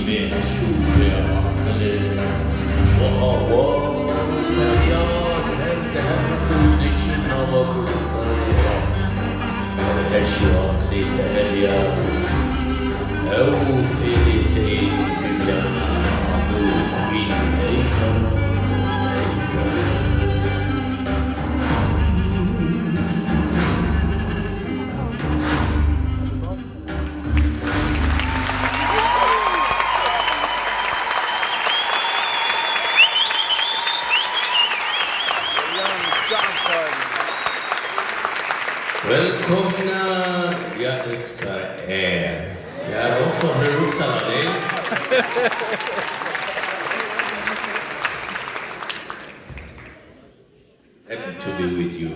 محشور عقل و هوا فریاد هر کودی چی نوا کردستانی هر هشی عقلی تهلیا او تیری تین بگم عدو خوین ایفا Välkomna, jag älskar er. Jag är också från Jerusalem. Happy to be with you.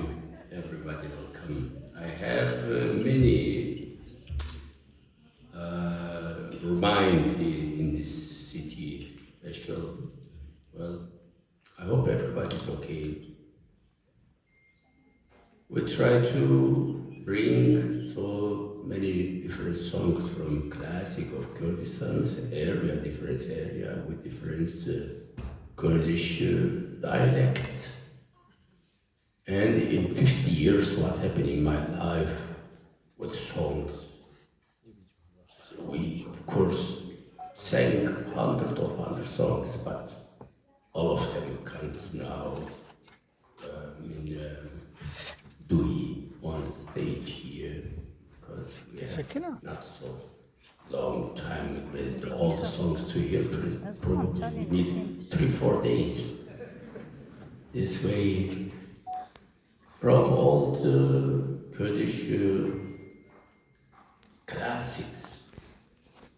Everybody welcome. I have many remind in this city special. Well, I hope everybody's okay. We try to bring so many different songs from classic of Kurdistan's area, different area with different Kurdish dialects. And in 50 years, what happened in my life with songs. So we, of course, sang hundreds of songs, but all of them can't now do it on the stage here because we have not so long time with all the songs to hear. Probably we need 3-4 days. This way, from all the Kurdish classics,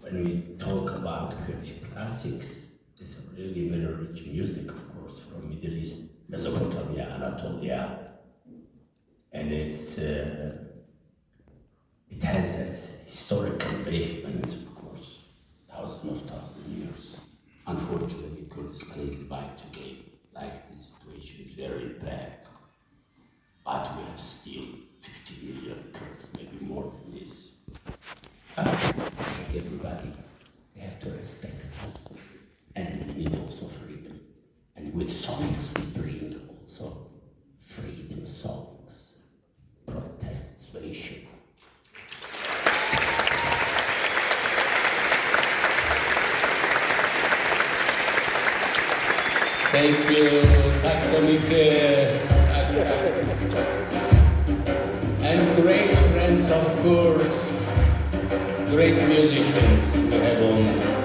when we talk about Kurdish classics, it's really very rich music, of course, from Middle East, Mesopotamia, Anatolia. And it has a historical basement, of course, thousands of years. Unfortunately, Kurdistan is divided today. Like the situation is very bad, but we have still 50 million Kurds, maybe more than this. Like everybody, they have to respect us, and we need also freedom. And with songs, we bring also freedom songs. Protestation. Thank you, tack så mycket. And great friends, of course, great musicians we have on the stage.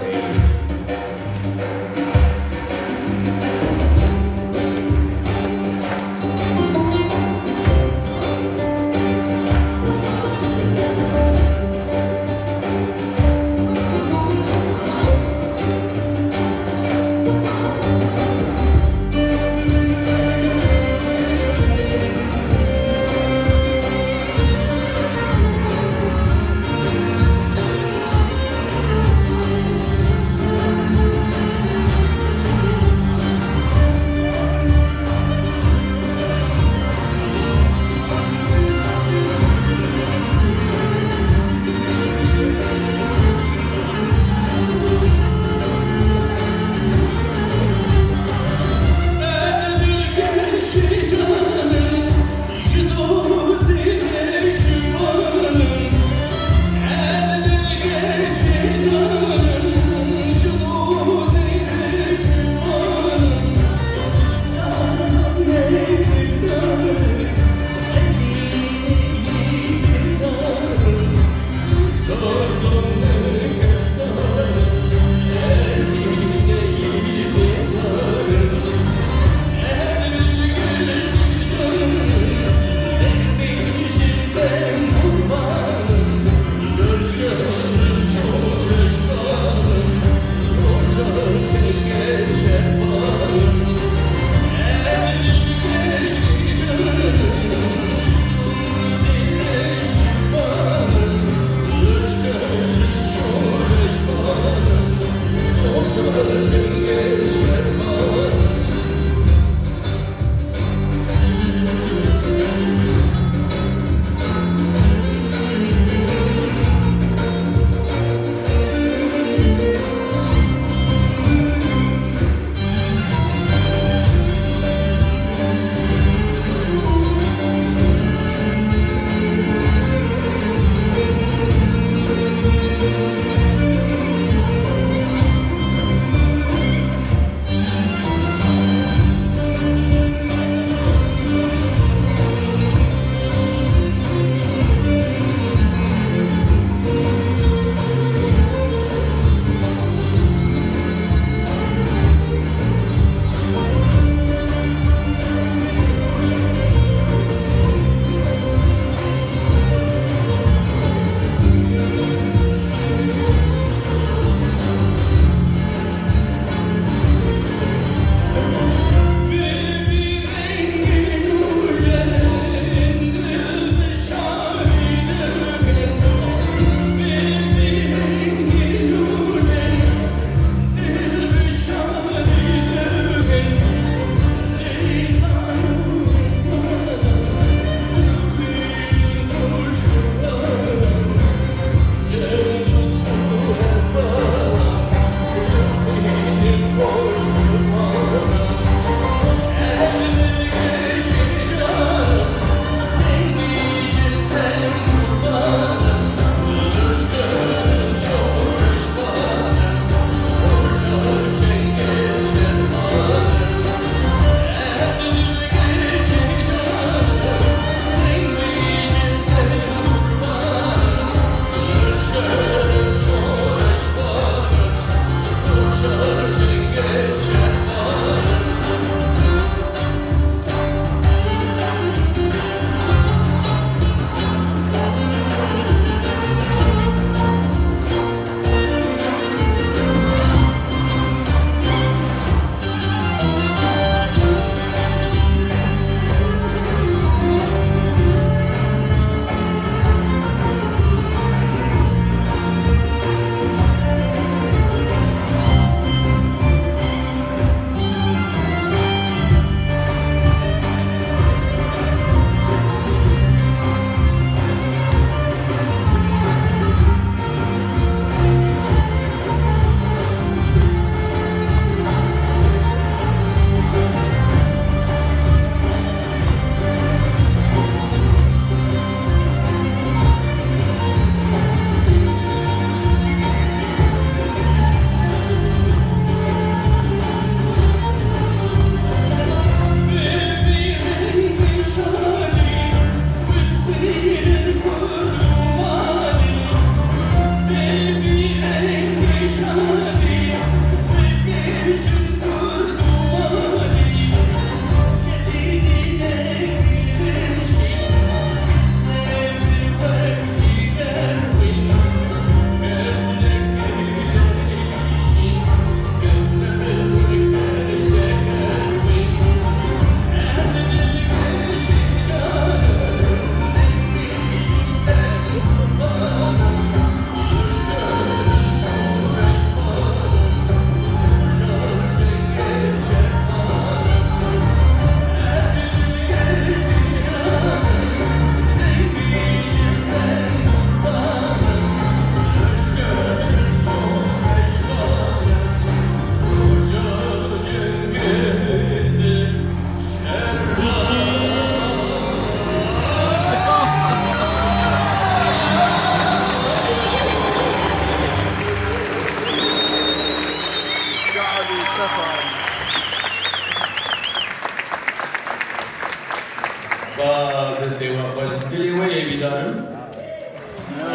کسی وقت دلی وی بیدارم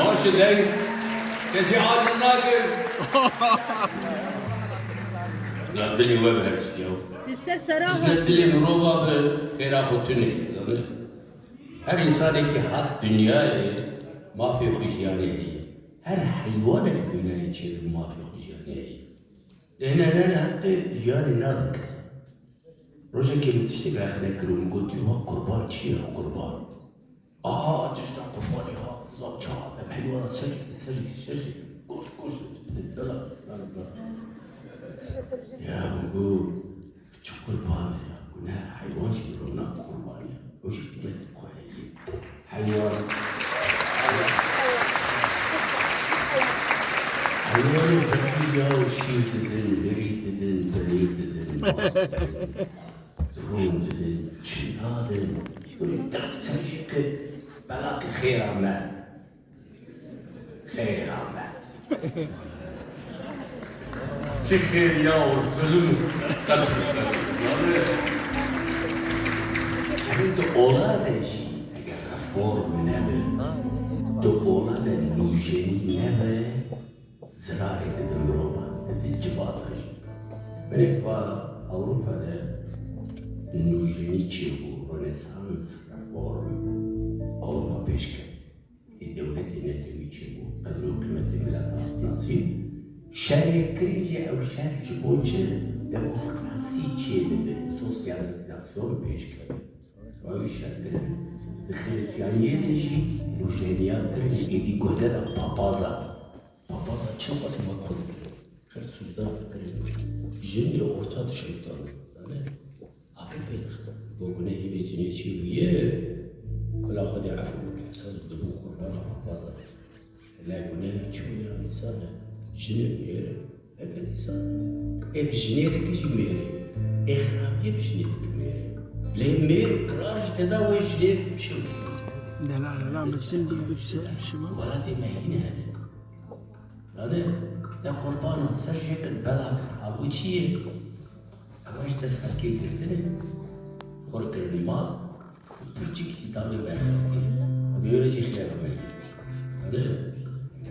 باشه دنگ کسی عاجز نکر لا دلی وی بهرست یو Yüksel Sarıhan. işte dili mruva be khera khutuni her insan ki hat dünyayı mafi khujyani her hayvanat dünyayı çevir mafi khujyani lehna nana hakkı yani nadir kasa roja ki mutiştik akhna krum قلت له قربان شيء قربان جشنا قربان يا زاب شعب حيوانات سجل قوش دلا يا نقول شو قربان يا قلنا حيوان شبيرونا قربان يا وش كلمة القوية حيوان فكية وشيل تدن هري تدن بنير تدن روم تدن شنادن يقول سجلك بلاك خير عمان خير عمان خير يا والظلم قتل يعني اولاده شي اگر رفورم نبه دو اولاده نوجنی نبه زراری dedim روما dedi cibataş benim va Avrupa'da nujeni çiğbu Rönesans reform Avrupa peşket devleti netevi çiğbu kadro kıymeti milata nasıl şerye kırıcı ev şerci boçı demokrasi çiğbi sosyalizasyon peşket ve şerkinin Hristiyaniyet işi nujeniyatın edi gohde da papaza çok az makul kırıyor. Şöyle sucudan da kırıyor. Şimdi orta dışarıdan zane. AKP'li kız. Bu güne yemecine çiğniye. Kula hadi afu bukasal dubu kurban papaza. La güne çiğniye insana. Jine yere. Hepsi insana. Jine de ki jine. İhrabiye jine de ki. Le mer karar tedavi jine bir şey. لا بس بالشمال ولا دي مهينة هذا ده قربانه سجك البلاك عويشي أواش تسخل كي قلتني خورك المال ترجيك كتابي بناتي وديوري شي خير عمي هذا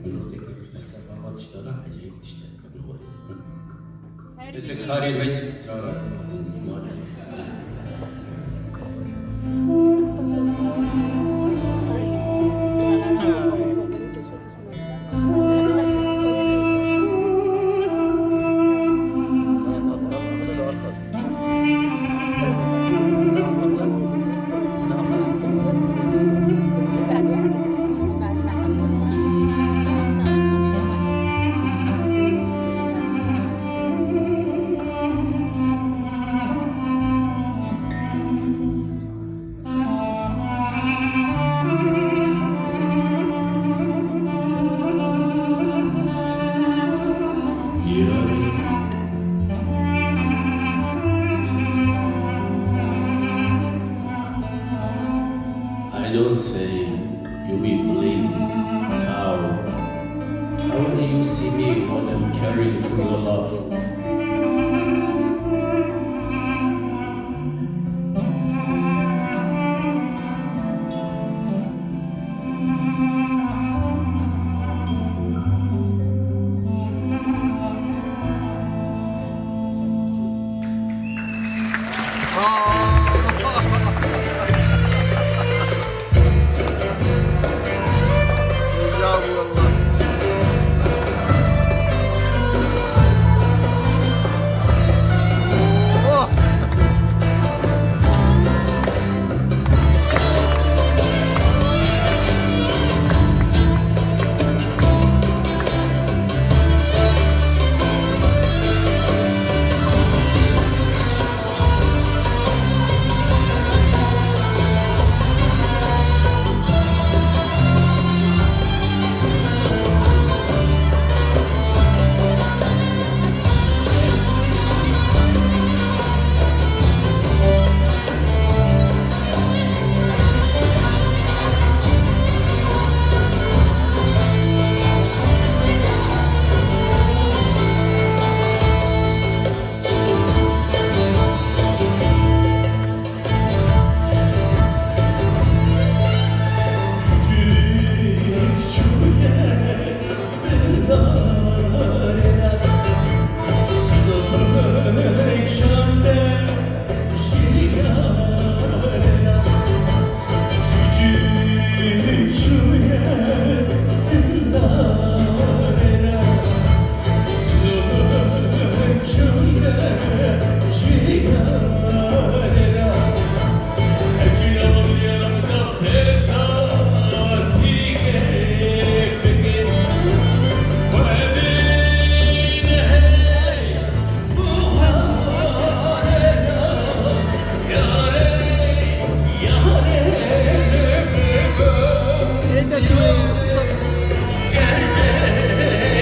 من وقتك مسافة ما تشتغل عجيب تشتغل نور بس كاري مجلس ترى زمان I don't say you be bleeding cow. How do you see me what I'm carrying for your love?